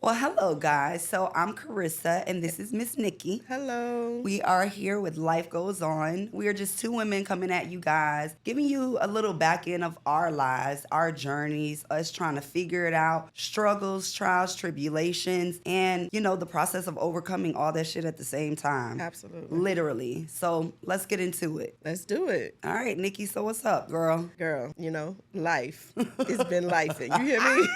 Well, hello, guys. So I'm Carissa, and this is Miss Nicci. Hello. We are here with Life Goes On. We are just two women coming at you guys, giving you a little back end of our lives, our journeys, us trying to figure it out, struggles, trials, tribulations, and, the process of overcoming all that shit at the same time. Absolutely. Literally. So let's get into it. Let's do it. All right, Nicci, so what's up, girl? Girl, life. It's been lifing. You hear me?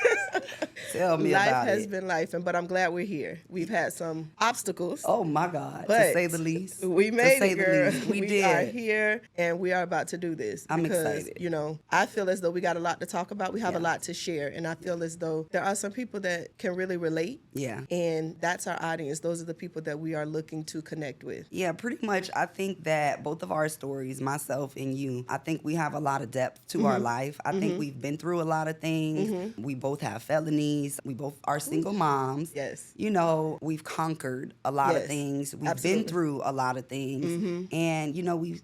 Tell me life about has it. been life, but I'm glad we're here. We've had some obstacles. Oh, my God. But to say the least. We made it, girl. We did. are here, and we are about to do this. I'm because, excited. I feel as though we got a lot to talk about. We have a lot to share, and I feel as though there are some people that can really relate. Yeah. And that's our audience. Those are the people that we are looking to connect with. Yeah, pretty much. I think that both of our stories, myself and you, I think we have a lot of depth to our life. I think we've been through a lot of things. We both have felonies. We both are single moms. Yes. We've conquered a lot of things. We've been through a lot of things. And,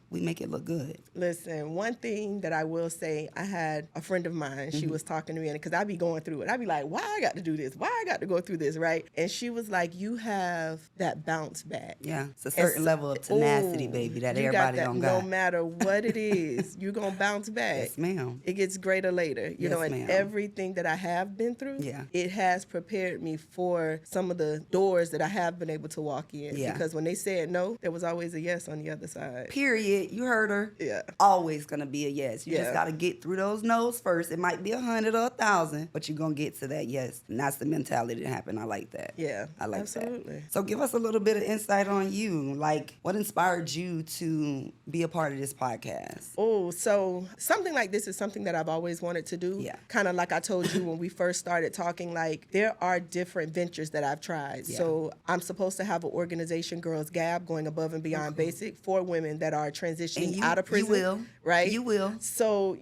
we make it look good. Listen, one thing that I will say, I had a friend of mine, she was talking to me, and because I be going through it, I be like, why I got to do this? Why I got to go through this, right? And she was like, you have that bounce back. Yeah, it's a certain level of tenacity, baby, that everybody don't got. No matter what it is, you're going to bounce back. Yes, ma'am. It gets greater later. You know, and ma'am. everything that I have been through, it has prepared me for some of the doors that I have been able to walk in. Yeah. Because when they said no, there was always a yes on the other side. Period. You heard her. Yeah. Always gonna be a yes. You just gotta get through those no's first. It might be 100 or 1,000, but you're gonna get to that yes. And that's the mentality that happened. I like that. Yeah. I like absolutely. that. So give us a little bit of insight on you. Like, what inspired you to be a part of this podcast? Oh, so something like this is something that I've always wanted to do. Yeah. Kind of like I told you when we first started talking, like there are different ventures that I've tried. Yeah. So I'm supposed to have an organization, Girls Gab, going above and beyond basic for women that are transitioning out of prison. You will. Right? You will. So,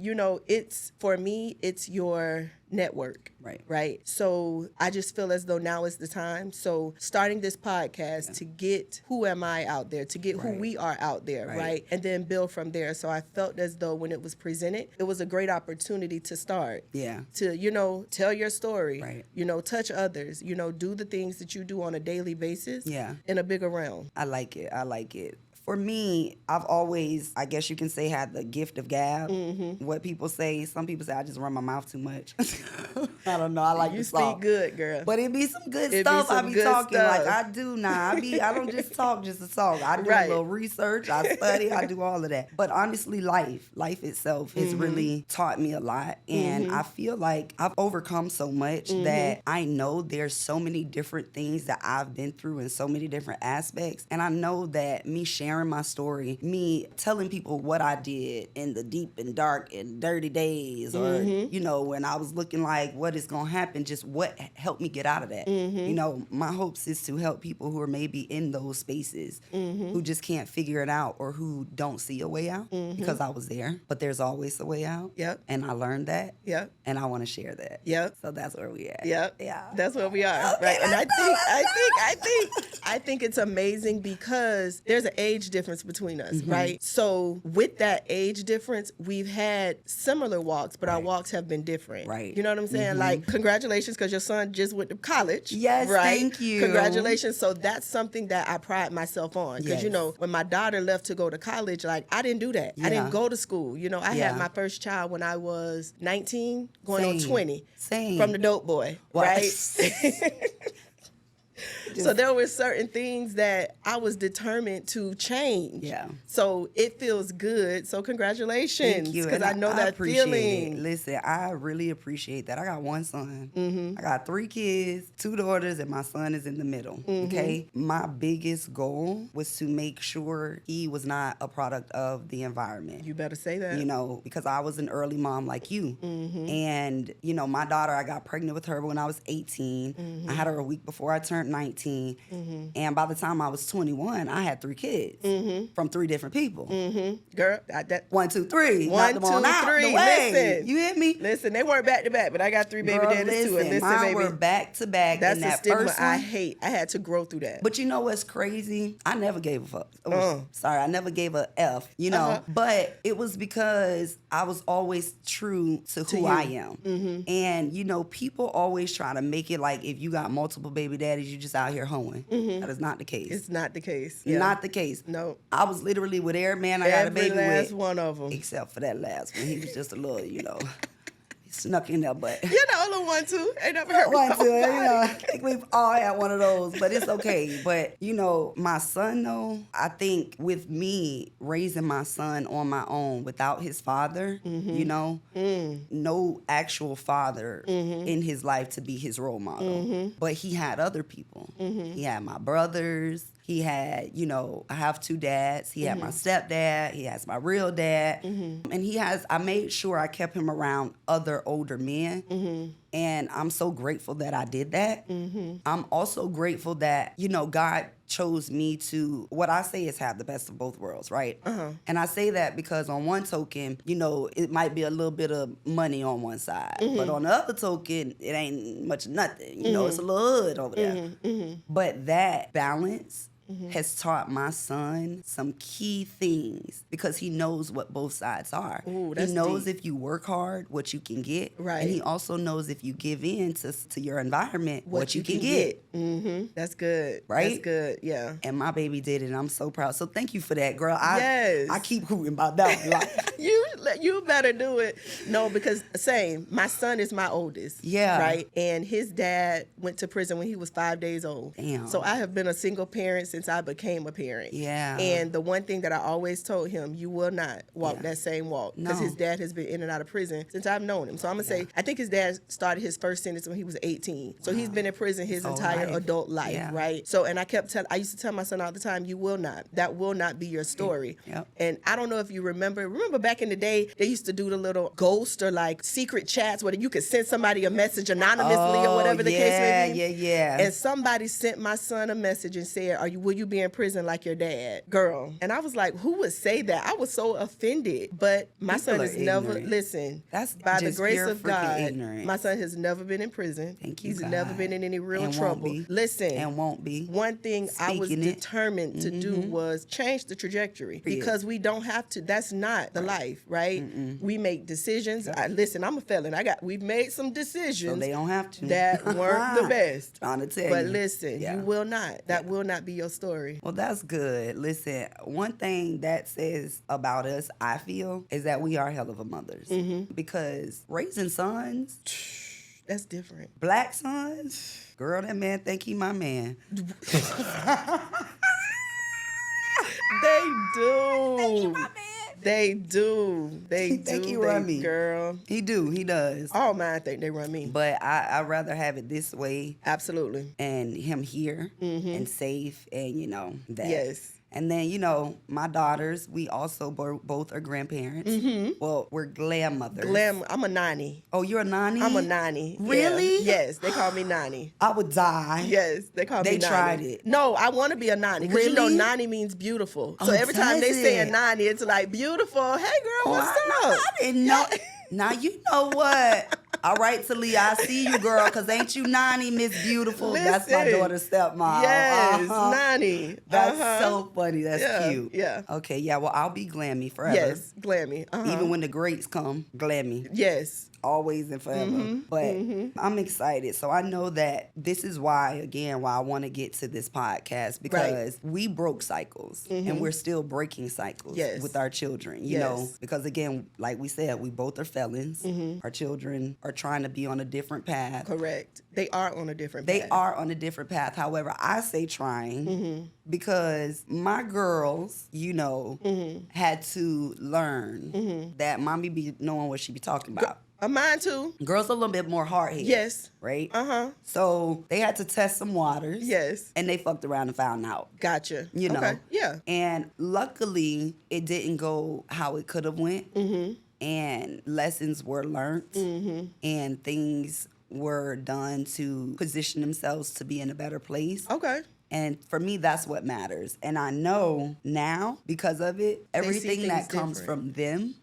it's, for me, it's your network. Right. So I just feel as though now is the time. So starting this podcast to get who am I out there, to get who we are out there, right? And then build from there. So I felt as though when it was presented, it was a great opportunity to start. Yeah. To, tell your story, Right. Touch others, do the things that you do on a daily basis in a bigger realm. I like it. For me, I've always, I guess you can say, had the gift of gab. What people say, some people say I just run my mouth too much. I don't know. I like You to speak talk. good, girl. But it be some good It be stuff. I some be good talking stuff. like I do now. I don't just talk just to talk. I do a little research. I study. I do all of that. But honestly, life itself has really taught me a lot. And I feel like I've overcome so much that I know there's so many different things that I've been through in so many different aspects. And I know that me sharing my story, me telling people what I did in the deep and dark and dirty days, or, when I was looking like what is going to happen, just what helped me get out of that. My hopes is to help people who are maybe in those spaces who just can't figure it out or who don't see a way out, because I was there, but there's always a way out. Yep. And I learned that. Yep. And I want to share that. Yep. So that's where we at. Yep. Yeah. That's where we are. Okay, Right. And I think it's amazing because there's an age difference between us, right? So with that age difference, we've had similar walks, but our walks have been different. Right. You know what I'm saying? Like, congratulations, because your son just went to college. Yes, right? thank you. Congratulations. So that's something that I pride myself on. Because, Yes. when my daughter left to go to college, like, I didn't do that. I Yeah. didn't go to school. I had my first child when I was 19, going on 20. Same. From the dope boy, right? So there were certain things that I was determined to change. Yeah. So it feels good. So congratulations. Thank you. Because And I know that appreciate feeling. it. Listen, I really appreciate that. I got one son. I got 3 kids, 2 daughters, and my son is in the middle. Okay. My biggest goal was to make sure he was not a product of the environment. You better say that. Because I was an early mom like you. And, my daughter, I got pregnant with her when I was 18. I had her a week before I turned 19. 18. And by the time I was 21, I had 3 kids from 3 different people. Girl, 1, 2, 3. One, Knock them on two, out three. the way. Listen. You hear me? Listen, they weren't back to back, but I got 3 baby daddies too. And listen, mine baby, were back to back. that's in a that stigma first one. I hate. I had to grow through that. But you know what's crazy? I never gave a fuck. Sorry, I never gave a F, you know. But it was because I was always true to who I am. And, you know, people always try to make it like if you got multiple baby daddies, you just out here hoeing. That is not the case. It's not the case. Not the case. No. I was literally with every man I got a baby with. Every last one of them. Except for that last one. He was just a little, you know, he snuck in there, but. You're the only one, too. Ain't never heard one, too. You know, I think we've all had one of those, but it's okay. But, you know, my son, though, I think with me raising my son on my own without his father, you know, no actual father in his life to be his role model. But he had other people. He had my brothers. He had, you know, I have 2 dads. He had my stepdad. He has my real dad. And I made sure I kept him around other older men. And I'm so grateful that I did that. I'm also grateful that, you know, God chose me to, what I say is have the best of both worlds, right? And I say that because on one token, you know, it might be a little bit of money on one side. But on the other token, it ain't much of nothing. You know, it's a little hood over there. But that balance has taught my son some key things because he knows what both sides are. Ooh, he knows deep. if you work hard, what you can get. Right. And he also knows if you give in to your environment, what you can get. That's good. Right? That's good, yeah. And my baby did it, and I'm so proud. So thank you for that, girl. Yes. I keep hooting about that one. Like, You better do it. No, because same. My son is my oldest. Yeah. Right? And his dad went to prison when he was 5 days old. Damn. So I have been a single parent since I became a parent. Yeah. And the one thing that I always told him, you will not walk that same walk. Because No. his dad has been in and out of prison since I've known him. So I'm going to say, I think his dad started his first sentence when he was 18. So he's been in prison his entire adult life, Yeah. right? So, and I used to tell my son all the time, you will not. That will not be your story. Yep. And I don't know if you remember back in the day, they used to do the little ghost or like secret chats where you could send somebody a message anonymously or whatever the case may be. Yeah. And somebody sent my son a message and said, will you be in prison like your dad? Girl. And I was like, who would say that? I was so offended. But my People son are has never, ignorant. listen, That's by the just grace pure of freaking God, ignorance. my son has never been in prison. Thank you, He's God. never been in any real And trouble. won't be. Listen. And won't be. One thing I was Speaking it. determined to do was change the trajectory because we don't have to. That's not the life, right? We make decisions. Listen, I'm a felon. We've made some decisions. So they don't have to. That weren't the best. Trying to tell But you. listen, you will not. That will not be your story. Well, that's good. Listen, one thing that says about us, I feel, is that we are hell of a mothers. Because raising sons, That's different. black sons, girl, that man think he my man. They do. Think he my man. They do. They He do. think he run me. Girl. He does. All mine think they run me. But I'd rather have it this way Absolutely. and him here and safe and, you know, that. Yes. And then, you know, my daughters, we also both are grandparents. Well, we're grandmothers. I'm a nanny. Oh, you're a nanny? I'm a nanny. Really? Yeah. Yes, they call me nanny. I would die. Yes, they call me nanny. They tried it. No, I want to be a nanny because you know Really? nanny means beautiful. So Oh, every time they does say a it? nanny, it's like beautiful. Hey girl, what's I up? didn't know. Now, you know what? All right, Talia, I see you, girl, because ain't you Nani, Miss Beautiful? That's my Listen. daughter's stepmom. Yes, nanny. That's so funny. That's cute. Yeah. Okay, yeah, well, I'll be Glammy forever. Yes, glammy. Even when the greats come, Glammy. Yes. Always and forever. But I'm excited. So I know that this is why I want to get to this podcast because we broke cycles and we're still breaking cycles with our children, you know, because again, like we said, we both are felons. Our children are trying to be on a different path. Correct. They are on a different path. They are on a different path. However, I say trying because my girls, you know, had to learn that mommy be knowing what she be talking about. Mine too. Girls are a little bit more hard-headed. Yes. Right? Uh-huh. So they had to test some waters. Yes. And they fucked around and found out. Gotcha. You know? Okay. Yeah. And luckily, it didn't go how it could have went. And lessons were learned. And things were done to position themselves to be in a better place. Okay. And for me, that's what matters. And I know now, because of it, everything that comes from them,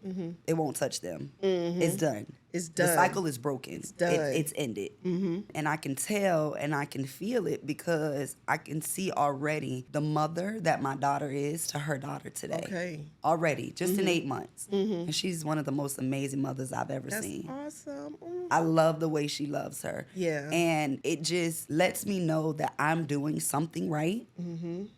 it won't touch them. It's done. It's done. The cycle is broken. It's done. It's ended. And I can tell and I can feel it because I can see already the mother that my daughter is to her daughter today. Okay. Already, just in 8 months. And she's one of the most amazing mothers I've ever seen. That's awesome. I love the way she loves her. Yeah. And it just lets me know that I'm doing something right.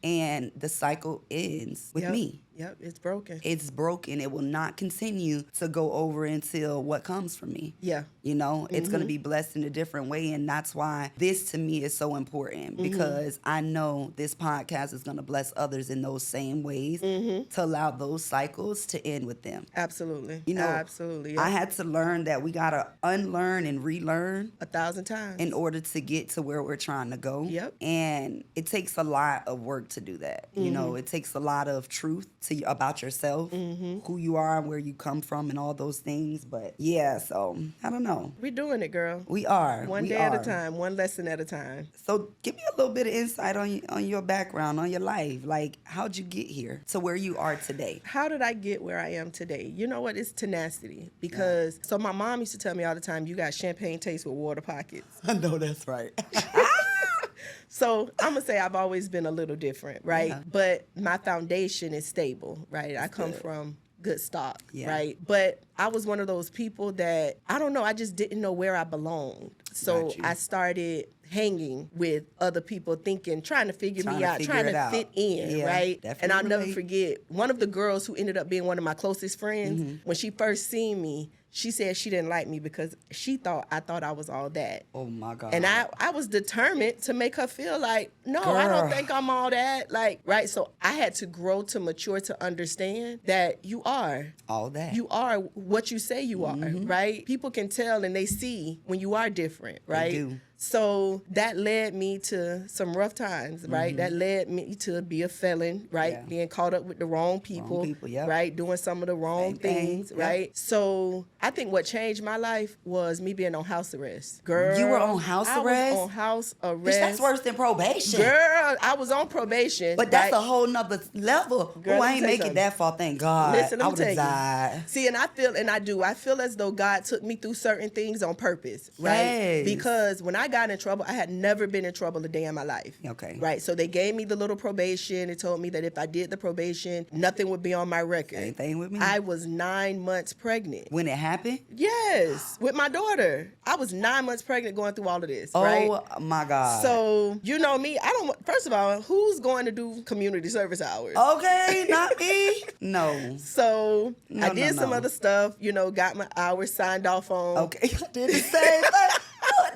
And the cycle ends with me. Yep, it's broken. It's broken. It will not continue to go over until what comes from me. Yeah. You know, it's going to be blessed in a different way. And that's why this to me is so important because I know this podcast is going to bless others in those same ways to allow those cycles to end with them. Absolutely. You know, absolutely. Yeah. I had to learn that we got to unlearn and relearn 1,000 times in order to get to where we're trying to go. Yep. And it takes a lot of work to do that. You know, it takes a lot of truth about yourself, who you are and where you come from and all those things. But yeah, so I don't know. We're doing it, girl. We are. One day at a time, one lesson at a time. So give me a little bit of insight on your background, on your life. Like, how'd you get here to where you are today? How did I get where I am today? You know what? It's tenacity. Because, so my mom used to tell me all the time, you got champagne taste with water pockets. I know that's right. So I'm going to say I've always been a little different, right? Yeah. But my foundation is stable, right? I come from good stock, right? But I was one of those people that, I don't know, I just didn't know where I belonged. So I started hanging with other people trying to figure me out, trying to fit in, right? And I'll never forget, one of the girls who ended up being one of my closest friends, when she first seen me, she said she didn't like me because I thought I was all that. Oh my God. And I was determined to make her feel like, no, girl, I don't think I'm all that. Like, right? So I had to grow to mature to understand that you are all that. You are what you say you are, right? People can tell and they see when you are different, right? They do. So that led me to some rough times, right? That led me to be a felon, right? Yeah. Being caught up with the wrong people, right? Doing some of the wrong things, right? So I think what changed my life was me being on house arrest. Girl, you were on house arrest? I was on house arrest. Bitch, that's worse than probation. Girl, I was on probation. But that's a whole nother level. Girl, I ain't make it that far, thank God. Listen, I would have died. See, and I feel as though God took me through certain things on purpose, right? Yes. Because when I got in trouble, I had never been in trouble a day in my life. Okay. Right? So they gave me the little probation. It told me that if I did the probation, nothing would be on my record. Same thing with me. I was 9 months pregnant. When it happened? Yes. With my daughter. I was 9 months pregnant going through all of this, right? Oh my God. So, you know me, first of all, who's going to do community service hours? Okay, not me. No. So I did some other stuff, got my hours signed off on. Okay, I did the same thing.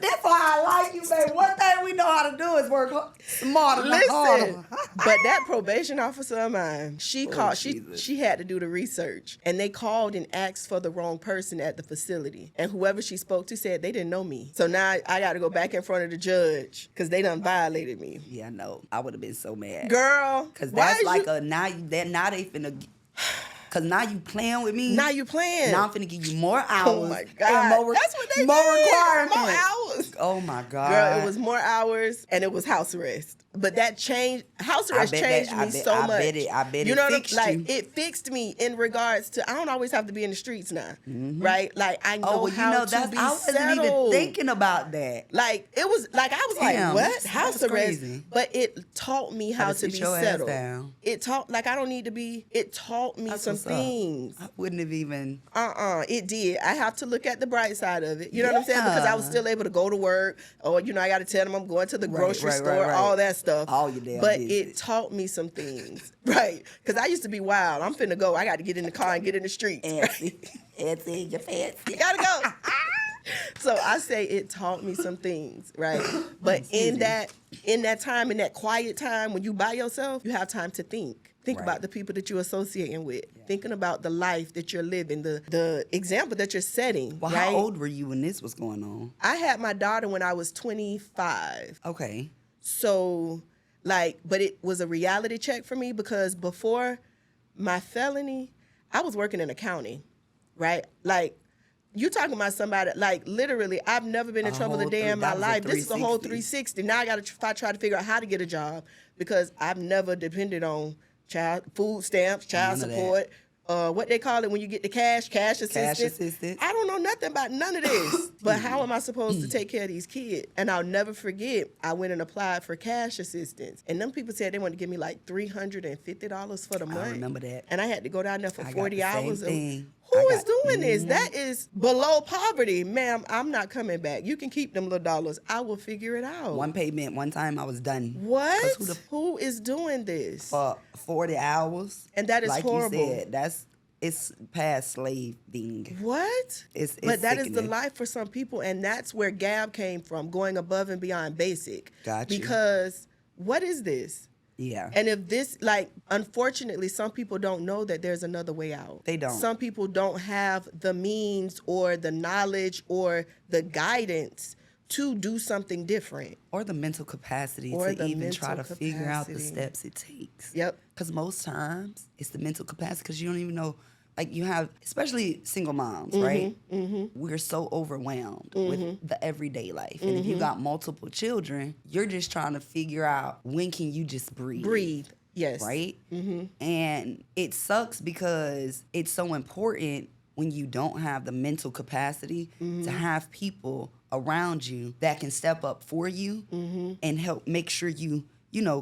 That's why I like you, baby. One thing we know how to do is work smarter, not harder. But that probation officer of mine, she had to do the research. And they called and asked for the wrong person at the facility. And whoever she spoke to said they didn't know me. So now I got to go back in front of the judge because they done violated me. Yeah, I know. I would have been so mad. Girl. Because that's like now they finna... Because now you playing with me. Now you playing. Now I'm finna give you more hours. Oh, my God. That's what they more did. requirements. More hours. Oh, my God. Girl, it was more hours, and it was house arrest. But that changed, house arrest changed me so much. I bet you it know fixed what you. It fixed me in regards to, I don't always have to be in the streets now, right? Like, I know how to be I wasn't even thinking about that. Like, it was, like, I was Damn, like, what? House arrest? Crazy. But it taught me how to be settled. It taught, like, I don't need to be, it taught me some things. I wouldn't have even. It did. I have to look at the bright side of it. You know what I'm saying? Because I was still able to go to work, or, I got to tell them I'm going to the grocery store, all that stuff. All your damn But business. it taught me some things, right? Because I used to be wild. I'm finna go. I got to get in the car and get in the streets. Fancy, your fancy. You gotta go. So I say it taught me some things, right? But in that time, in that quiet time, when you by yourself, you have time to think. Think about the people that you're associating with. Yeah. Thinking about the life that you're living, the example that you're setting. Well, how old were you when this was going on? I had my daughter when I was 25. Okay. So, but it was a reality check for me because before my felony, I was working in accounting, right? Like, You talking about somebody, like, literally, I've never been in trouble a day in my life. This is a whole 360. Now I got to try to figure out how to get a job because I've never depended on food stamps, child support, what they call it when you get the cash assistance. I don't know nothing about none of this. But how am I supposed to take care of these kids? And I'll never forget, I went and applied for cash assistance. And them people said they wanted to give me like $350 for the month. I remember that. And I had to go down there for 40 hours. Thing. Who is doing this? That is below poverty. Ma'am, I'm not coming back. You can keep them little dollars. I will figure it out. One payment, one time I was done. What? Who is doing this? For 40 hours. And that is like horrible. You said, it's past slaving. What? But that is the life for some people, and that's where Gab came from, going above and beyond basic. Got you. Because what is this? Yeah. And if this, like, unfortunately, some people don't know that there's another way out. They don't. Some people don't have the means or the knowledge or the guidance to do something different. Or the mental capacity to even try to figure out the steps it takes. Yep. Because most times it's the mental capacity because you don't even know. Like you have, especially single moms, right? Mm-hmm. We're so overwhelmed with the everyday life. And if you got multiple children, you're just trying to figure out when can you just breathe. Breathe, yes. Right? Mm-hmm. And it sucks because it's so important when you don't have the mental capacity to have people around you that can step up for you and help make sure you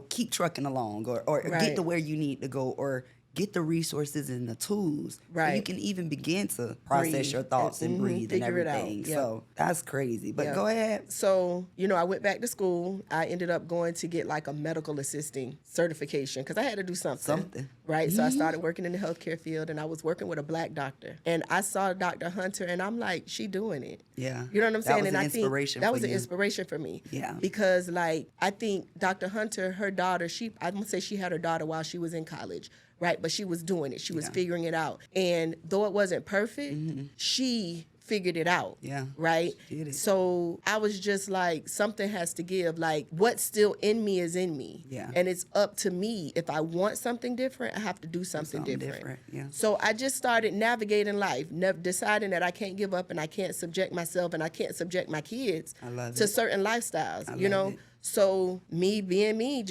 keep trucking along or get to where you need to go or get the resources and the tools. Right. So you can even begin to process your thoughts and breathe and everything. Yep. So that's crazy. But go ahead. So, I went back to school. I ended up going to get like a medical assisting certification because I had to do something. Right. So I started working in the healthcare field and I was working with a Black doctor. And I saw Dr. Hunter and I'm like, she doing it. Yeah. You know what I'm saying? That was and an inspiration that was an inspiration for me. Yeah. Because like, I think Dr. Hunter, her daughter, I'm going to say she had her daughter while she was in college. Right, but she was doing it. She was figuring it out. And though it wasn't perfect, she figured it out. Yeah. Right? She did it. So I was just like, something has to give. Like, what's still in me is in me. Yeah. And it's up to me. If I want something different, I have to do something different. Yeah. So I just started navigating life, deciding that I can't give up and I can't subject myself and I can't subject my kids to certain lifestyles. It. So me being me,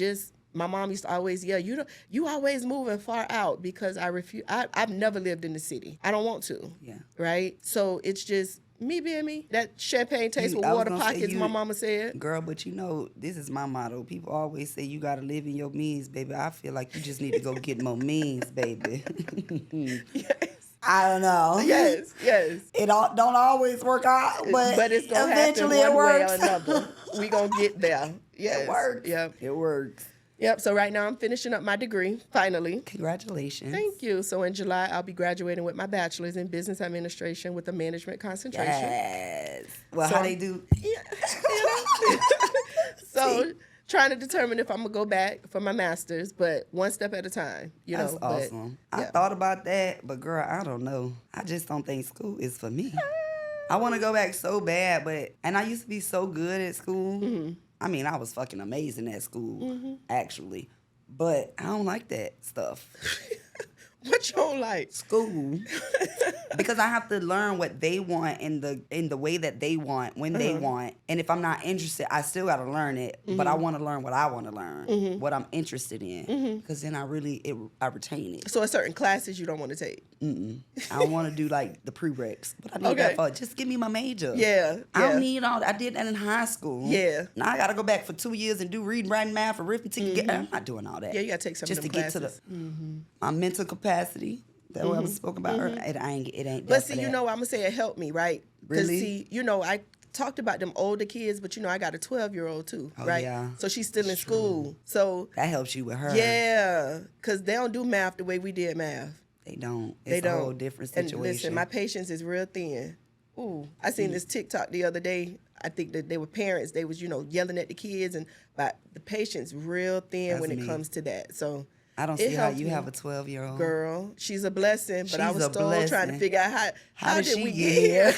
my mom used to always yell, you always moving far out because I refuse. I've never lived in the city. I don't want to. Yeah. Right? So it's just me being me. That champagne tastes with water pockets, my mama said. Girl, but this is my motto. People always say you got to live in your means, baby. I feel like you just need to go get more means, baby. Yes. I don't know. Yes. It don't always work out, but it's gonna eventually happen one it works. way or another. We gonna get there. Yes. It works. Yep. It works. Yep, so right now I'm finishing up my degree, finally. Congratulations. Thank you. So in July, I'll be graduating with my bachelor's in business administration with a management concentration. Yes. Well, how they do? Yeah. So trying to determine if I'm going to go back for my master's, but one step at a time. That's awesome. I thought about that, but girl, I don't know. I just don't think school is for me. I want to go back so bad, and I used to be so good at school. Mm-hmm. I mean, I was fucking amazing at school, actually. But I don't like that stuff. What you don't like? School. Because I have to learn what they want in the way that they want, when they want. And if I'm not interested, I still got to learn it. But I want to learn what I want to learn, what I'm interested in. Because then I retain it. So certain classes you don't want to take? I don't want to do like the prereqs. But I need that for just give me my major. Yeah. I don't need all that. I did that in high school. Yeah. Now I got to go back for 2 years and do reading, writing, math, arithmetic. I'm not doing all that. Yeah, you got to take some just of them to classes. Get to my mental capacity. That what I spoke about earlier. It ain't. But see, I'm gonna say it helped me, right? Really? See, I talked about them older kids, but I got a 12-year-old too, right? Yeah. So she's still in school. So that helps you with her. Yeah, because they don't do math the way we did math. They don't. It's a whole different situation. And listen, my patience is real thin. Ooh, I seen this TikTok the other day. I think that they were parents. They was yelling at the kids, but the patience real thin when it comes to that. So. I don't see how you have a 12-year-old. Girl, she's a blessing, but I was still trying to figure out how did we get here?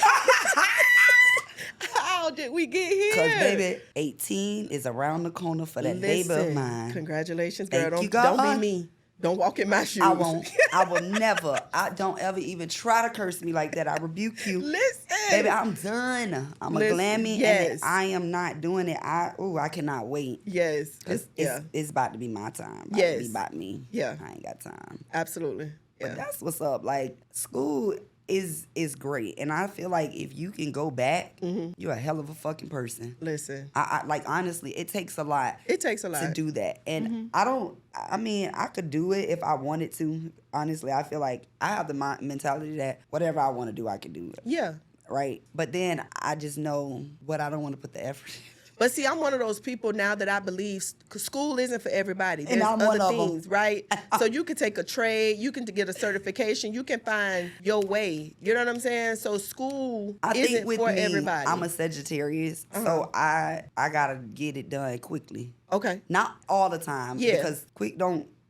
How did we get here? Because, baby, 18 is around the corner for that baby of mine. Congratulations, girl. Thank you, don't God. be me. Don't walk in my shoes. I won't. I will never. I don't ever even try to curse me like that. I rebuke you. Listen. Baby, I'm done. I'm a glammy, and I am not doing it. I cannot wait. Yes. It's about to be my time. Yes. To be about me. Yeah. I ain't got time. Absolutely. Yeah. But that's what's up. Like, school is great. And I feel like if you can go back, you're a hell of a fucking person. Listen. I like, honestly, it takes a lot. It takes a lot. To do that. And I could do it if I wanted to. Honestly, I feel like I have the mentality that whatever I want to do, I can do it. Yeah. Right? But then I just know what I don't want to put the effort in. But see, I'm one of those people now that I believe school isn't for everybody. There's and I'm other one of things, them. right? So you can take a trade, you can get a certification, you can find your way. You know what I'm saying? So school isn't for everybody. I'm a Sagittarius, so I gotta get it done quickly. Okay. Not all the time, Yeah. because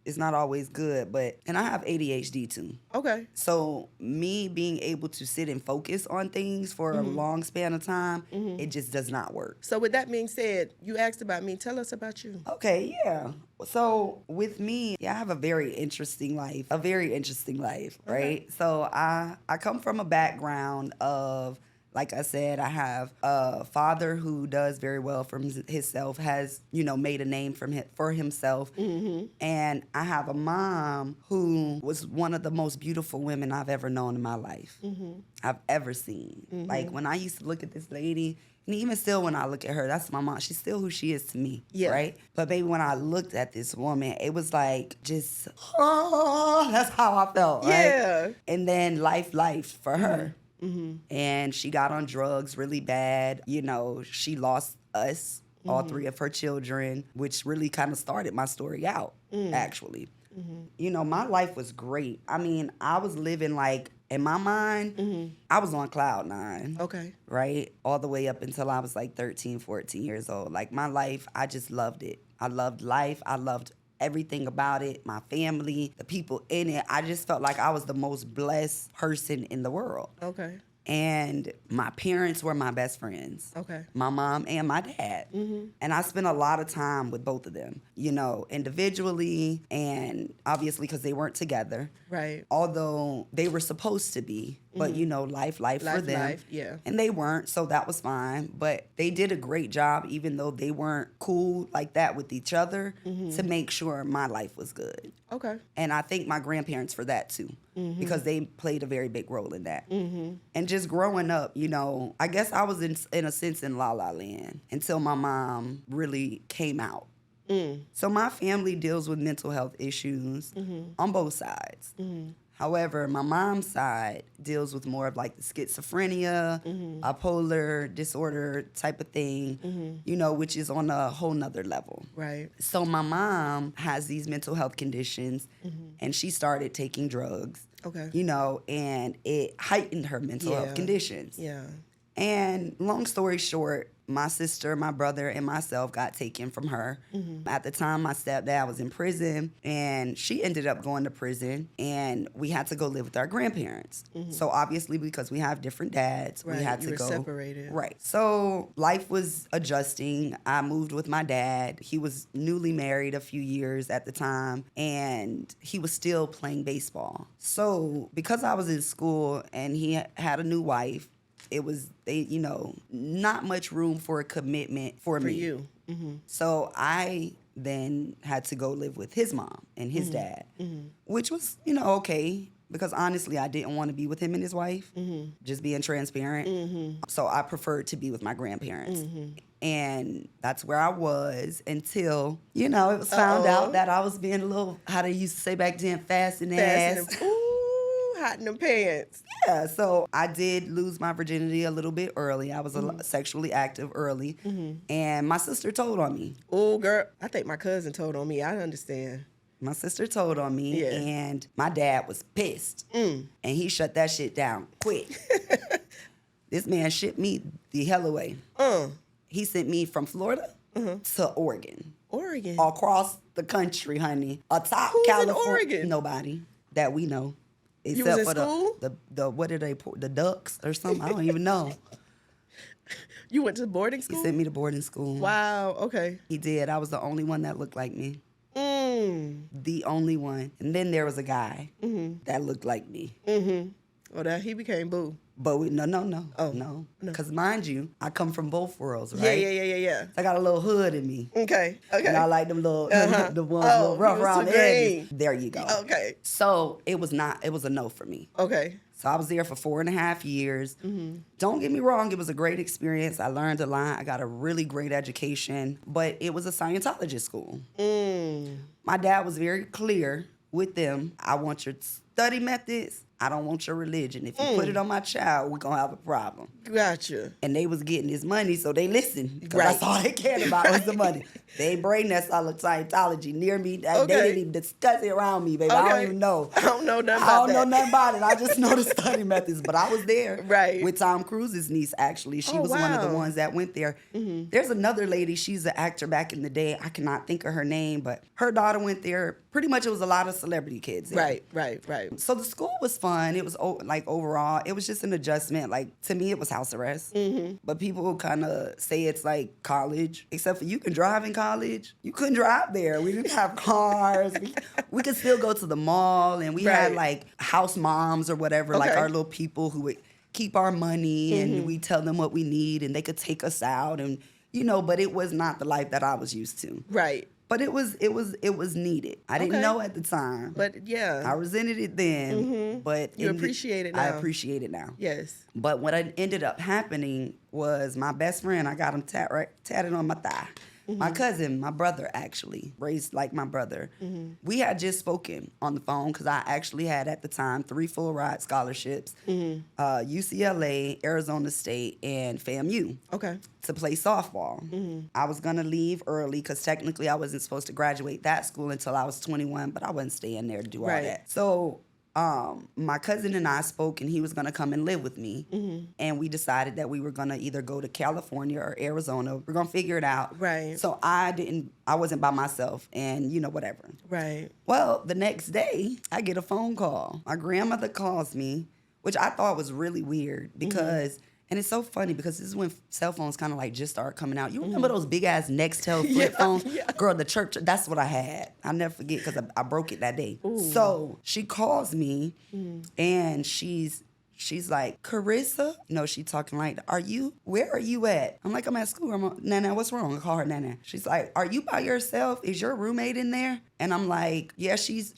it's not always good, and I have ADHD too. Okay. So me being able to sit and focus on things for a long span of time, it just does not work. So with that being said, you asked about me. Tell us about you. Okay, yeah. So with me, I have a very interesting life, right? So I come from a background of, like I said, I have a father who does very well for himself, has, made a name for himself. And I have a mom who was one of the most beautiful women I've ever known in my life, I've ever seen. Like, when I used to look at this lady, and even still when I look at her, that's my mom. She's still who she is to me, right? But baby, when I looked at this woman, it was like just, that's how I felt, Yeah. right? And then life for her. And she got on drugs really bad. She lost us, all three of her children, which really kind of started my story out, actually. My life was great. I mean, I was living like, in my mind, I was on cloud 9. Okay. Right? All the way up until I was like 13, 14 years old. Like, my life, I just loved it. I loved life. I loved everything about it, my family, the people in it. I just felt like I was the most blessed person in the world. Okay. And my parents were my best friends. Okay. My mom and my dad. And I spent a lot of time with both of them, individually and obviously because they weren't together. Right. Although they were supposed to be. But, life for them. Life, yeah. And they weren't, so that was fine. But they did a great job, even though they weren't cool like that with each other, to make sure my life was good. Okay. And I thank my grandparents for that, too, because they played a very big role in that. And just growing up, I guess I was, in a sense, in La La Land until my mom really came out. So my family deals with mental health issues on both sides. However, my mom's side deals with more of like the schizophrenia, bipolar disorder type of thing, which is on a whole nother level. Right. So my mom has these mental health conditions, and she started taking drugs. Okay. And it heightened her mental health conditions. Yeah. And long story short, my sister, my brother, and myself got taken from her. At the time, my stepdad was in prison, and she ended up going to prison, and we had to go live with our grandparents. So obviously, because we have different dads, we had to go separated. Right. So life was adjusting. I moved with my dad. He was newly married a few years at the time, and he was still playing baseball. So because I was in school and he had a new wife, it was, not much room for a commitment for me. For you. So I then had to go live with his mom and his dad, which was, okay, because honestly, I didn't want to be with him and his wife, just being transparent. So I preferred to be with my grandparents. And that's where I was until, it was found out that I was being a little, how they used to say back then, fast in the ass. Hot in them pants. Yeah, so I did lose my virginity a little bit early. I was sexually active early, and my sister told on me. Oh, girl, I think my cousin told on me. I understand. My sister told on me, and my dad was pissed, and he shut that shit down quick. This man shipped me the hell away. He sent me from Florida to Oregon. Oregon? Across the country, honey. Atop Who's California. in Oregon? Nobody that we know. You was in for school? the what did they the ducks or something? I don't even know. You went to boarding school? He sent me to boarding school. Wow, okay. He did. I was the only one that looked like me. The only one. And then there was a guy that looked like me. Well, that he became boo. But no. Because mind you, I come from both worlds, Yeah. right? I got a little hood in me. Okay. And I like them little, the ones little rough around the edges. There you go. Okay. So it was a no for me. Okay. So I was there for 4.5 years. Don't get me wrong, it was a great experience. I learned a lot. I got a really great education, but it was a Scientologist school. My dad was very clear with them. I want your study methods. I don't want your religion. If you put it on my child, we're going to have a problem. Gotcha. And they was getting his money, so they listened. Because that's all they cared about was the money. They ain't bring that solid Scientology near me. They didn't even discuss it around me, baby. I don't even know. I don't know nothing about it. I just know the study methods. But I was there right. with Tom Cruise's niece, actually. She was one of the ones that went there. There's another lady. She's an actor back in the day. I cannot think of her name, but her daughter went there. Pretty much it was a lot of celebrity kids there. Right. So the school was fun. It was like overall, it was just an adjustment. Like to me, it was house arrest. But people kind of say it's like college, except for you can drive in college. You couldn't drive there. We didn't have cars. We could still go to the mall, and we had like house moms or whatever, like our little people who would keep our money, and we tell them what we need, and they could take us out, and but it was not the life that I was used to. Right. But it was needed. I didn't know at the time. But yeah. I resented it then. But you appreciate it now. I appreciate it now. Yes. But what ended up happening was my best friend, I got him tatted on my thigh. My cousin, my brother actually, raised like my brother. We had just spoken on the phone because I actually had at the time 3 full ride scholarships, UCLA, Arizona State, and FAMU. Okay. To play softball. I was gonna leave early because technically I wasn't supposed to graduate that school until I was 21, but I wasn't staying there to do all that. So my cousin and I spoke, and he was gonna come and live with me. And we decided that we were gonna either go to California or Arizona. We're gonna figure it out. Right. So I wasn't by myself, and whatever. Right. Well, the next day I get a phone call. My grandmother calls me, which I thought was really weird because and it's so funny because this is when cell phones kind of like just started coming out. You remember those big ass Nextel flip phones? Yeah. Girl, the church, that's what I had. I'll never forget because I broke it that day. Ooh. So she calls me and she's like, Carissa? She talking like, where are you at? I'm like, I'm at school. I'm Nana, what's wrong? I call her Nana. She's like, are you by yourself? Is your roommate in there? And I'm like, yeah, she's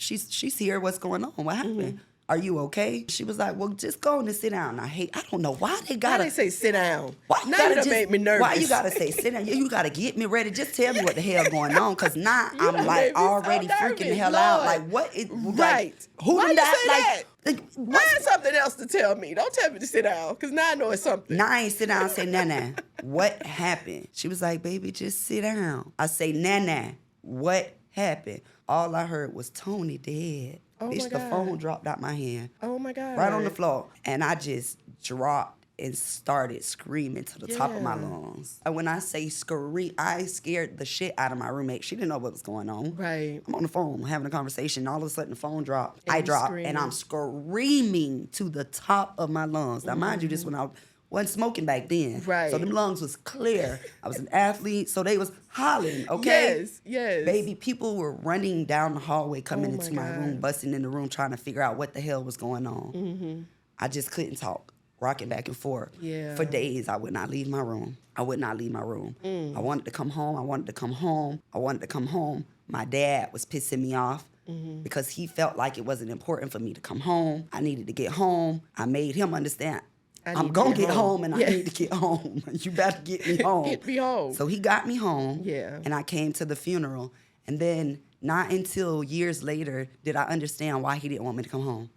here. What's going on? What happened? Are you okay? She was like, well, just go and sit down. I don't know why they gotta. Why they say sit down? Why you now gotta just make me nervous. Why you gotta say sit down? You gotta get me ready. Just tell me what the hell going on, cause now I'm like already freaking the hell out. Like what is right? Like, who why did that? Find something else to tell me. Don't tell me to sit down, cause now I know it's something. Now I ain't sit down and say Nana. What happened? She was like, baby, just sit down. I say Nana. What happened? All I heard was Tony dead. Oh Bitch, the phone dropped out my hand. Oh my God. Right on the floor. And I just dropped and started screaming to the top of my lungs. And when I say scream, I scared the shit out of my roommate. She didn't know what was going on. Right. I'm on the phone having a conversation. All of a sudden the phone dropped. I dropped and I'm screaming to the top of my lungs. Now mind you, this when I wasn't smoking back then. Right. So them lungs was clear. I was an athlete, so they was hollering, okay? Yes. Baby, people were running down the hallway, coming into my room, busting in the room, trying to figure out what the hell was going on. I just couldn't talk, rocking back and forth. Yeah. For days, I would not leave my room. I wanted to come home. My dad was pissing me off. Because he felt like it wasn't important for me to come home. I needed to get home. I made him understand. I'm going to get home and I need to get home. You better get me home. Get me home. So he got me home. Yeah. And I came to the funeral. And then not until years later did I understand why he didn't want me to come home.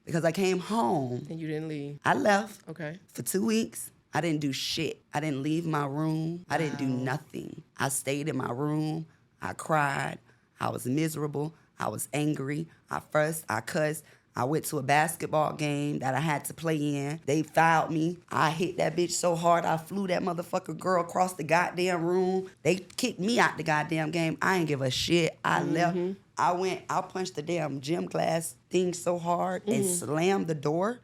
Because I came home. And you didn't leave. I left. Okay. For 2 weeks. I didn't do shit. I didn't leave my room. I didn't do nothing. I stayed in my room. I cried. I was miserable. I was angry. I fussed. I cussed. I went to a basketball game that I had to play in. They fouled me. I hit that bitch so hard, I flew that motherfucker girl across the goddamn room. They kicked me out the goddamn game. I ain't give a shit. I left. I punched the damn gym class thing so hard and slammed the door.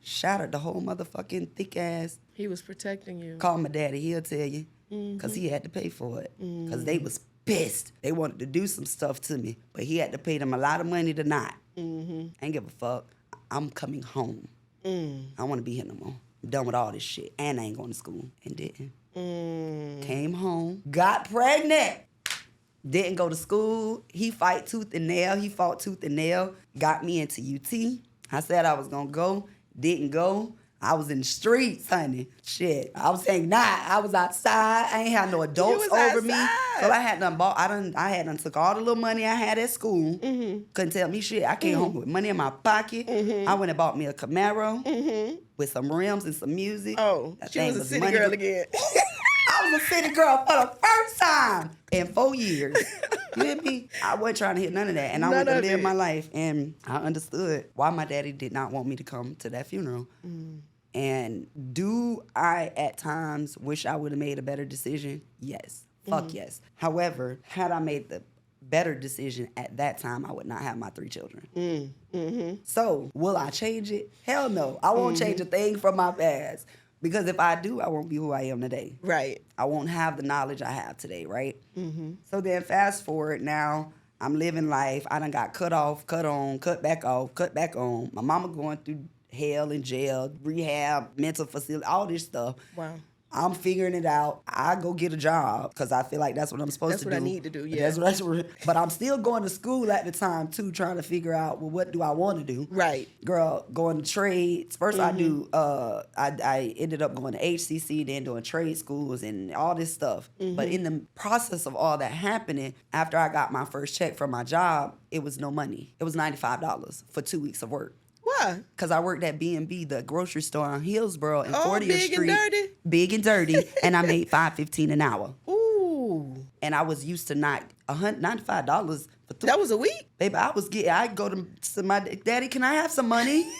Shattered the whole motherfucking thick ass. He was protecting you. Call my daddy, he'll tell you. Because he had to pay for it. Because they was pissed. They wanted to do some stuff to me, but he had to pay them a lot of money to not. I ain't give a fuck. I'm coming home. I don't want to be here no more. I'm done with all this shit. And I ain't going to school. And didn't. Came home. Got pregnant. Didn't go to school. He fought tooth and nail. Got me into UT. I said I was going to go. Didn't go. I was in the streets, honey. Shit. I was hanging out. I was outside. I ain't had no adults over me. So I had done bought. I had done took all the little money I had at school. Couldn't tell me shit. I came home with money in my pocket. I went and bought me a Camaro with some rims and some music. Oh, she was a city girl again. I was a city girl for the first time in 4 years. You hear me? I wasn't trying to hit none of that. And I went to live my life. And I understood why my daddy did not want me to come to that funeral. And do I, at times, wish I would have made a better decision? Yes. Fuck yes. However, had I made the better decision at that time, I would not have my 3 children. So, will I change it? Hell no. I won't change a thing from my past. Because if I do, I won't be who I am today. Right. I won't have the knowledge I have today, right? So then fast forward now, I'm living life. I done got cut off, cut on, cut back off, cut back on. My mama going through hell in jail, rehab, mental facility, all this stuff. Wow. I'm figuring it out. I go get a job because I feel like that's what I'm supposed to do. That's what I need to do, yeah. But I'm still going to school at the time, too, trying to figure out, well, what do I want to do? Right. Girl, going to trades. First I ended up going to HCC, then doing trade schools and all this stuff. But in the process of all that happening, after I got my first check from my job, it was no money. It was $95 for 2 weeks of work. Why? Because I worked at B&B, the grocery store on Hillsborough and 40th big Street. And dirty? Big and dirty. And I made $5.15 an hour. Ooh. And I was used to not $95 for That was a week? Baby, I'd go to my daddy, can I have some money?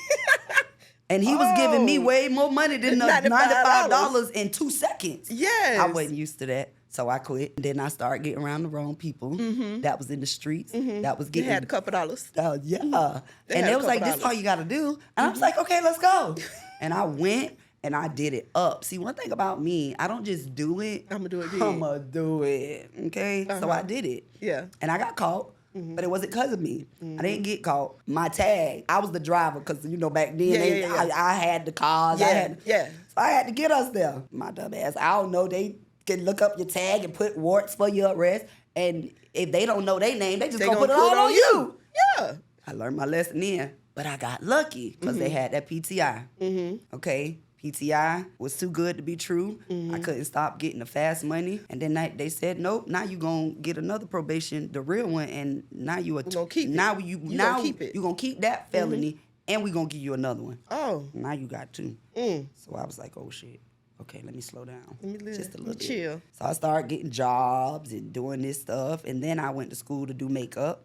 And he was giving me way more money than the $95 in 2 seconds. Yes. I wasn't used to that. So I quit. Then I started getting around the wrong people that was in the streets. That was getting. You had a couple dollars. Yeah. And they was like, this is all you got to do. And I was like, okay, let's go. And I went and I did it up. See, one thing about me, I don't just do it. I'm going to do it big. I'm going to do it. Okay? So I did it. Yeah. And I got caught. But it wasn't because of me. I didn't get caught. My tag, I was the driver because, back then, I had the cars. So I had to get us there. My dumb ass, I don't know, they can look up your tag and put warrants for your arrest. And if they don't know their name, they just gonna put it all on you. Yeah. I learned my lesson then. But I got lucky because they had that PTI. Okay? PTI was too good to be true. I couldn't stop getting the fast money. And then they said, nope, now you going to get another probation, the real one, and now you are... going to keep it. Now you're going to keep that felony, and we're going to give you another one. Oh. Now you got 2. So I was like, oh, shit. Okay, let me slow down. Just a little bit. Chill. So I started getting jobs and doing this stuff. And then I went to school to do makeup.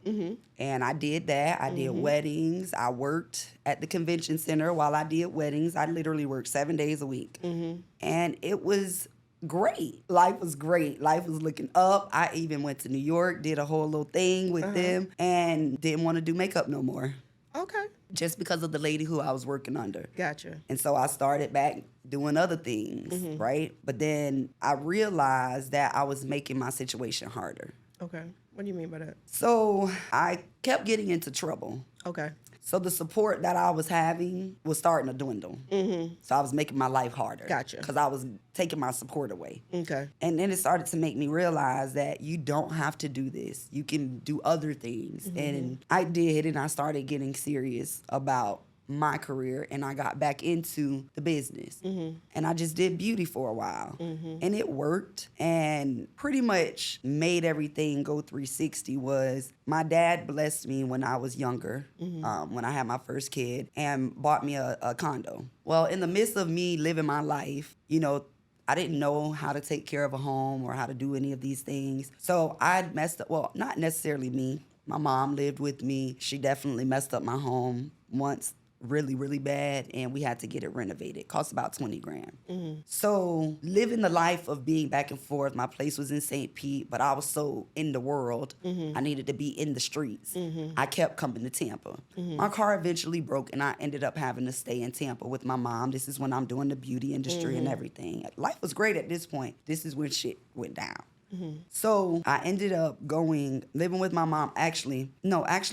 And I did that. I did weddings. I worked at the convention center while I did weddings. I literally worked 7 days a week. And it was great. Life was great. Life was looking up. I even went to New York, did a whole little thing with them, and didn't want to do makeup no more. Okay. Just because of the lady who I was working under. Gotcha. And so I started back doing other things, right? But then I realized that I was making my situation harder. Okay. What do you mean by that? So I kept getting into trouble. Okay. So the support that I was having was starting to dwindle. So I was making my life harder. Gotcha. Because I was taking my support away. Okay. And then it started to make me realize that you don't have to do this. You can do other things. And I did, and I started getting serious about my career, and I got back into the business. And I just did beauty for a while. And it worked, and pretty much made everything go 360 was my dad blessed me when I was younger, when I had my first kid, and bought me a condo. Well, in the midst of me living my life, I didn't know how to take care of a home or how to do any of these things. So I messed up, well, not necessarily me. My mom lived with me. She definitely messed up my home once really, really bad, and we had to get it renovated. It cost about $20,000. So living the life of being back and forth, my place was in St. Pete, but I was so in the world, I needed to be in the streets. I kept coming to Tampa. My car eventually broke, and I ended up having to stay in Tampa with my mom. This is when I'm doing the beauty industry and everything. Life was great at this point. This is when shit went down. So I ended up living with my mom. Actually,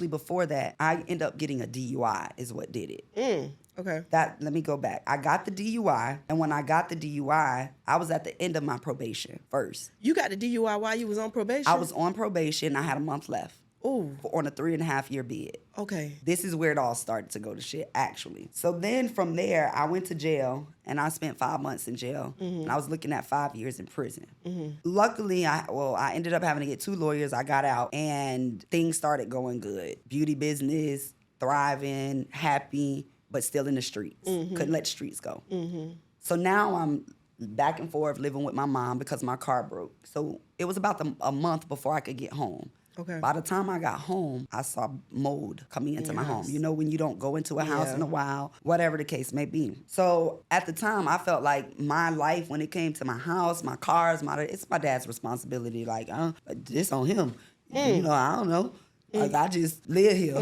before that, I ended up getting a DUI is what did it. Okay. Let me go back. I got the DUI, and when I got the DUI, I was at the end of my probation first. You got the DUI while you was on probation? I was on probation. I had a month left. Oh. On a 3.5-year bid. Okay. This is where it all started to go to shit, actually. So then from there, I went to jail, and I spent 5 months in jail. And I was looking at 5 years in prison. Luckily, I ended up having to get 2 lawyers. I got out, and things started going good. Beauty business, thriving, happy, but still in the streets. Couldn't let the streets go. So now I'm back and forth living with my mom because my car broke. So it was about a month before I could get home. Okay. By the time I got home, I saw mold coming into my home. You know, when you don't go into a house in a while, whatever the case may be. So at the time, I felt like my life, when it came to my house, my cars, it's my dad's responsibility. Like, this on him. You know, I don't know. Like, I just live here.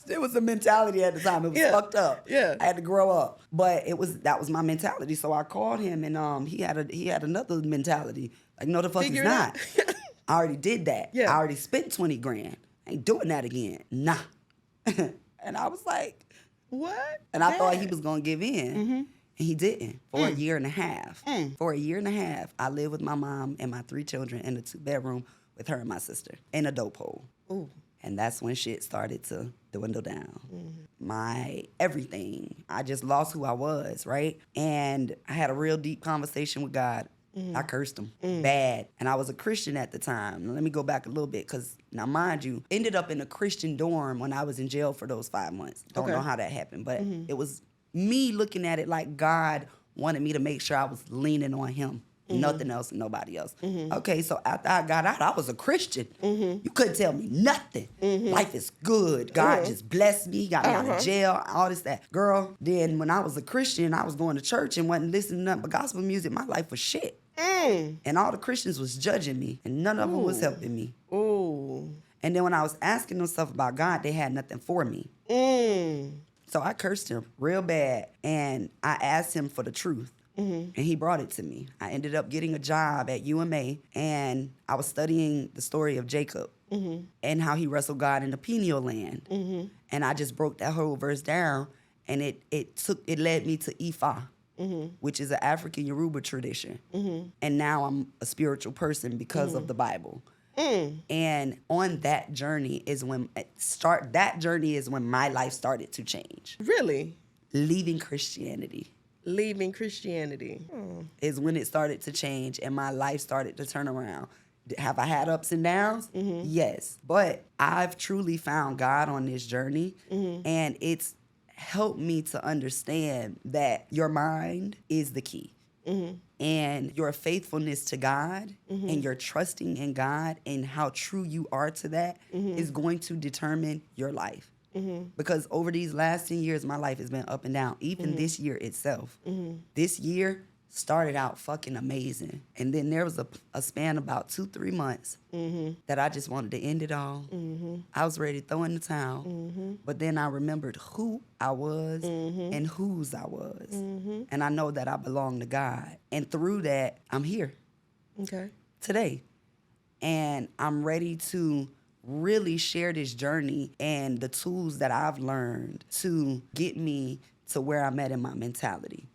It was a mentality at the time. It was fucked up. Yeah. I had to grow up. But that was my mentality. So I called him, and he had another mentality. Like, no, the fuck he's not. I already did that. Yeah. I already spent 20 grand. I ain't doing that again. Nah. And I was like, what? And I thought he was going to give in. And he didn't for a year and a half. For a year and a half, I lived with my mom and my 3 children in a 2-bedroom with her and my sister in a dope hole. Ooh. And that's when shit started to dwindle down. My everything. I just lost who I was, right? And I had a real deep conversation with God. I cursed him bad. And I was a Christian at the time. Let me go back a little bit, because now, mind you, ended up in a Christian dorm when I was in jail for those 5 months. Don't know how that happened, but it was me looking at it like God wanted me to make sure I was leaning on him. Nothing else and nobody else. Okay, so after I got out, I was a Christian. You couldn't tell me nothing. Life is good. God just blessed me, got me out of jail, all this, that. Girl, then when I was a Christian, I was going to church and wasn't listening to nothing but gospel music. My life was shit. And all the Christians was judging me, and none of them was helping me. And then when I was asking them stuff about God, they had nothing for me. So I cursed him real bad, and I asked him for the truth. And he brought it to me. I ended up getting a job at UMA, and I was studying the story of Jacob and how he wrestled God in the Peniel land. And I just broke that whole verse down, and it led me to Ifa, which is an African Yoruba tradition. And now I'm a spiritual person because of the Bible. And on that journey is when my life started to change. Really? Leaving Christianity. Leaving Christianity. Is when it started to change and my life started to turn around. Have I had ups and downs? Yes. But I've truly found God on this journey, and it's helped me to understand that your mind is the key. And your faithfulness to God and your trusting in God and how true you are to that is going to determine your life. Because over these last 10 years, my life has been up and down. Even this year itself. This year started out fucking amazing. And then there was a span about 2-3 months that I just wanted to end it all. I was ready to throw in the towel. But then I remembered who I was and whose I was. And I know that I belong to God. And through that, I'm here. Today. And I'm ready to really share this journey and the tools that I've learned to get me to where I'm at in my mentality.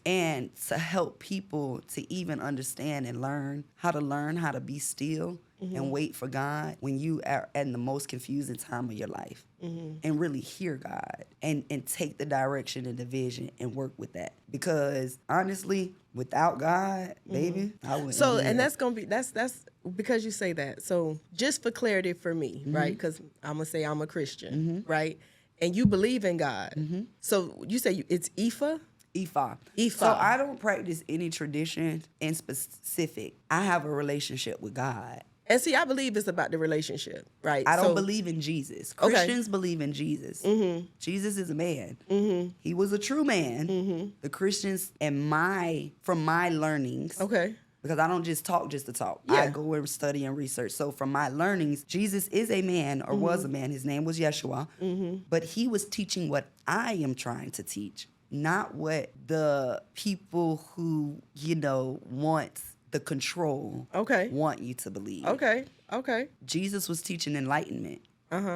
And to help people to even understand and learn how to be still and wait for God when you are in the most confusing time of your life. And really hear God and take the direction and the vision and work with that. Because honestly, without God, baby, I wouldn't. So, and that's gonna be that's because you say that. So, just for clarity for me, right? Because I'm gonna say I'm a Christian, right? And you believe in God. So you say it's Ifa. Ifa. So I don't practice any tradition in specific. I have a relationship with God. And see, I believe it's about the relationship, right? I don't believe in Jesus. Christians believe in Jesus. Jesus is a man. He was a true man. The Christians, from my learnings, because I don't just talk just to talk. I go and study and research. So from my learnings, Jesus is a man or was a man. His name was Yeshua. But he was teaching what I am trying to teach, not what the people who, want the control want you to believe. Okay. Jesus was teaching enlightenment.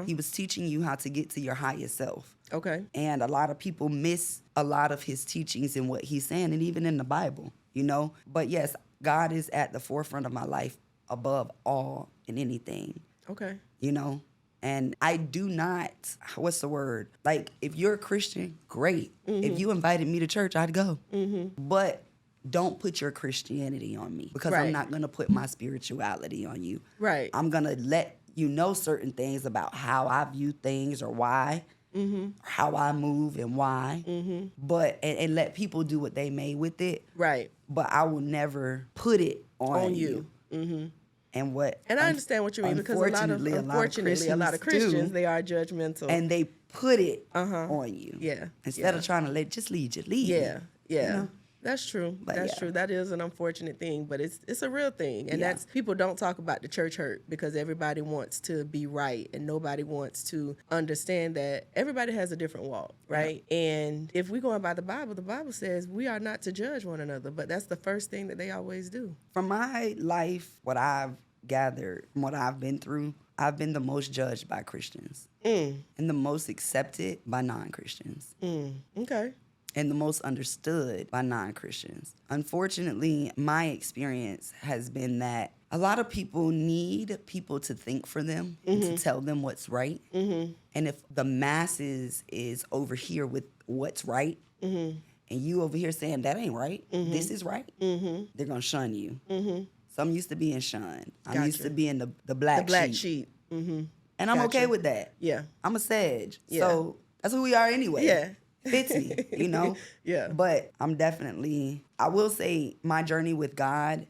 He was teaching you how to get to your highest self. Okay. And a lot of people miss a lot of his teachings and what he's saying, and even in the Bible, you know. But yes, God is at the forefront of my life above all and anything. Okay. You know, and I do not, what's the word? Like, if you're a Christian, great. If you invited me to church, I'd go. But don't put your Christianity on me, because I'm not going to put my spirituality on you. Right. I'm going to let you know certain things about how I view things or why, or how I move and why. But, and let people do what they may with it. Right. But I will never put it on you. And I understand what you mean, because unfortunately, a lot of Christians, they are judgmental. And they put it on you. Yeah. Instead of trying to just lead you. Yeah. Yeah. You know? That's true. That's true. That is an unfortunate thing, but it's a real thing. And that's, people don't talk about the church hurt, because everybody wants to be right and nobody wants to understand that everybody has a different walk, right? Yeah. And if we're going by the Bible says we are not to judge one another, but that's the first thing that they always do. From my life, what I've gathered, from what I've been through, I've been the most judged by Christians and the most accepted by non-Christians. Okay. And the most understood by non-Christians. Unfortunately, my experience has been that a lot of people need people to think for them and to tell them what's right. And if the masses is over here with what's right, and you over here saying that ain't right, this is right, they're going to shun you. So I'm used to being shunned. I'm used to being the black sheep. And I'm okay with that. Yeah. I'm a Sag. So that's who we are anyway. Yeah. Fits me, you know? Yeah. But I'm definitely, I will say my journey with God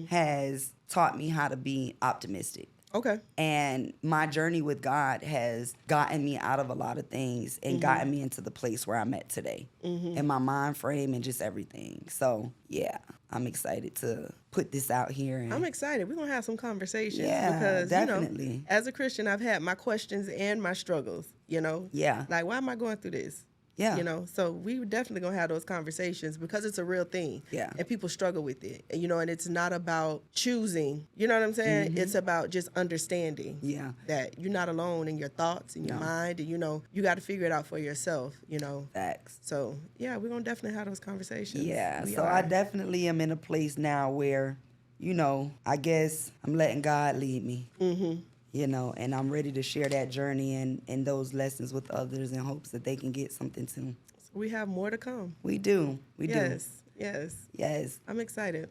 has taught me how to be optimistic. Okay. And my journey with God has gotten me out of a lot of things and gotten me into the place where I'm at today. In my mind frame and just everything. So, yeah, I'm excited to put this out here. And I'm excited. We're going to have some conversations. Yeah, because, definitely. You know, as a Christian, I've had my questions and my struggles, you know? Yeah. Like, why am I going through this? Yeah. You know, so we definitely going to have those conversations, because it's a real thing. Yeah. And people struggle with it. And, you know, and it's not about choosing. You know what I'm saying? It's about just understanding. Yeah. That you're not alone in your thoughts and your mind. And, you know, you got to figure it out for yourself, you know. Facts. So, yeah, we're going to definitely have those conversations. Yeah. I definitely am in a place now where, you know, I guess I'm letting God lead me. You know, and I'm ready to share that journey and those lessons with others in hopes that they can get something too. So we have more to come. We do. We do. Yes. Yes. I'm excited.